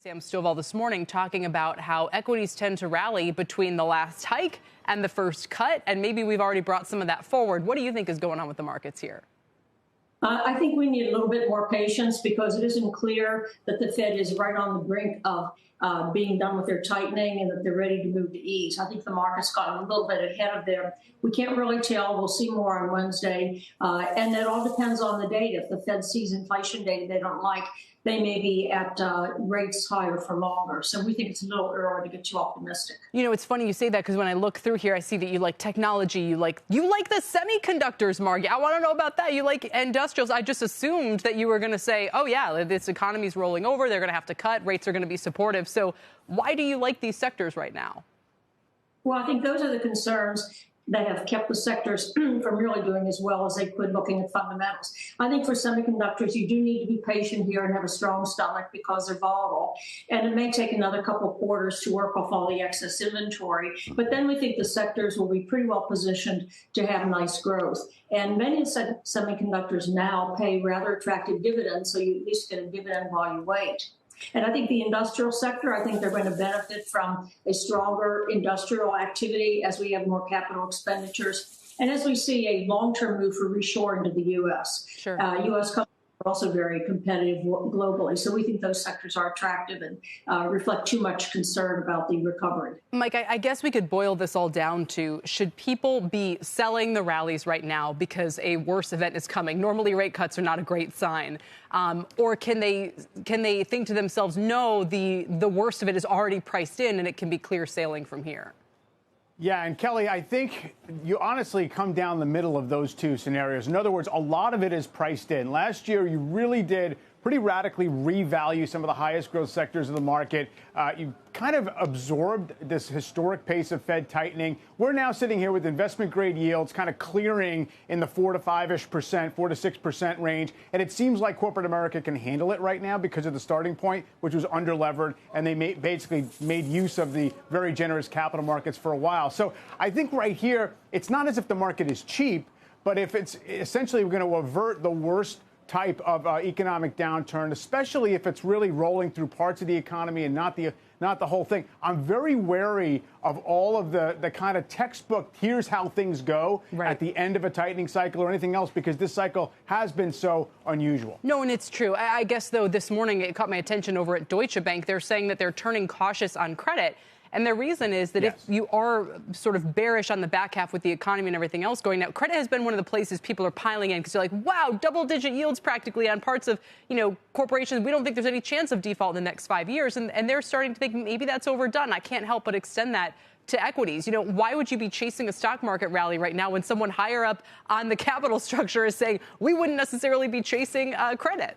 Sam Stovall this morning talking about how equities tend to rally between the last hike and the first cut, and maybe we've already brought some of that forward. What do you think is going on with the markets here? I think we need a little bit more patience because it isn't clear that the Fed is right on the brink of being done with their tightening and that they're ready to move to ease. I think the market's gotten a little bit ahead of them. We can't really tell. We'll see more on Wednesday. And it all depends on the data. If the Fed sees inflation data they don't like, they may be at rates higher for longer. So we think it's a little early to get too optimistic. You know, it's funny you say that because when I look through here, I see that you like technology. You like the semiconductors, Margie. I want to know about that. You like industrials. I just assumed that you were going to say, oh, yeah, this economy's rolling over. They're going to have to cut. Rates are going to be supportive. So why do you like these sectors right now? Well, I think those are the concerns that have kept the sectors from really doing as well as they could looking at fundamentals. I think for semiconductors, you do need to be patient here and have a strong stomach because they're volatile. And it may take another couple of quarters to work off all the excess inventory. But then we think the sectors will be pretty well positioned to have nice growth. And many semiconductors now pay rather attractive dividends, so you at least get a dividend while you wait. And I think the industrial sector, I think they're going to benefit from a stronger industrial activity as we have more capital expenditures and as we see a long-term move for reshoring to the U.S. Sure. U.S. companies are also very competitive globally. So we think those sectors are attractive and reflect too much concern about the recovery. Mike, I guess we could boil this all down to, should people be selling the rallies right now because a worse event is coming? Normally, rate cuts are not a great sign. Or can they think to themselves, no, the worst of it is already priced in and it can be clear sailing from here? Yeah, and Kelly, I think you honestly come down the middle of those two scenarios. In other words, a lot of it is priced in. Last year, you really did pretty radically revalue some of the highest growth sectors of the market. You kind of absorbed this historic pace of Fed tightening. We're now sitting here with investment grade yields kind of clearing in the 4 to 5-ish%, 4 to 6% range. And it seems like corporate America can handle it right now because of the starting point, which was underlevered. And they basically made use of the very generous capital markets for a while. So I think right here, it's not as if the market is cheap, but if it's essentially going to avert the worst type of economic downturn, especially if it's really rolling through parts of the economy and not the whole thing. I'm very wary of all of the kind of textbook, here's how things go at the end of a tightening cycle or anything else, because this cycle has been so unusual. No, and it's true. I guess, though, this morning it caught my attention over at Deutsche Bank. They're saying that they're turning cautious on credit. And their reason is that if you are sort of bearish on the back half with the economy and everything else going now, credit has been one of the places people are piling in because they're like, wow, double-digit yields practically on parts of, corporations. We don't think there's any chance of default in the next 5 years. And they're starting to think maybe that's overdone. I can't help but extend that to equities. Why would you be chasing a stock market rally right now when someone higher up on the capital structure is saying we wouldn't necessarily be chasing credit?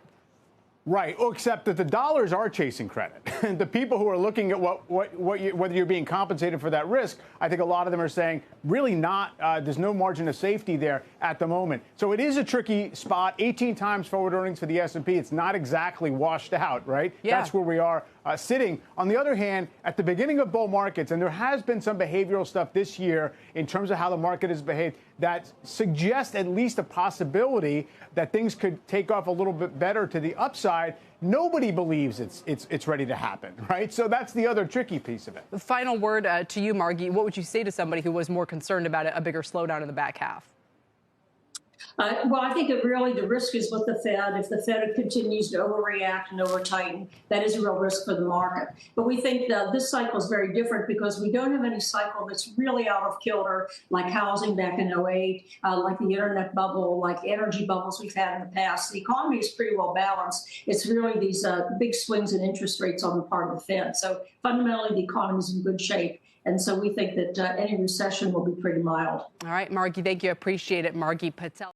Right, except that the dollars are chasing credit. The people who are looking at whether you're being compensated for that risk, I think a lot of them are saying really not. There's no margin of safety there at the moment. So it is a tricky spot. 18 times forward earnings for the S&P. It's not exactly washed out, right? Yeah. That's where we are sitting. On the other hand, at the beginning of bull markets, and there has been some behavioral stuff this year in terms of how the market has behaved that suggests at least a possibility that things could take off a little bit better to the upside. Nobody believes it's ready to happen, right? So that's the other tricky piece of it. The final word to you, Margie. What would you say to somebody who was more concerned about a bigger slowdown in the back half? Well, I think the risk is with the Fed. If the Fed continues to overreact and over-tighten, that is a real risk for the market. But we think that this cycle is very different because we don't have any cycle that's really out of kilter, like housing back in '08, like the internet bubble, like energy bubbles we've had in the past. The economy is pretty well balanced. It's really these big swings in interest rates on the part of the Fed. So fundamentally, the economy is in good shape. And so we think that any recession will be pretty mild. All right, Margie, thank you. I appreciate it. Margaret Patel.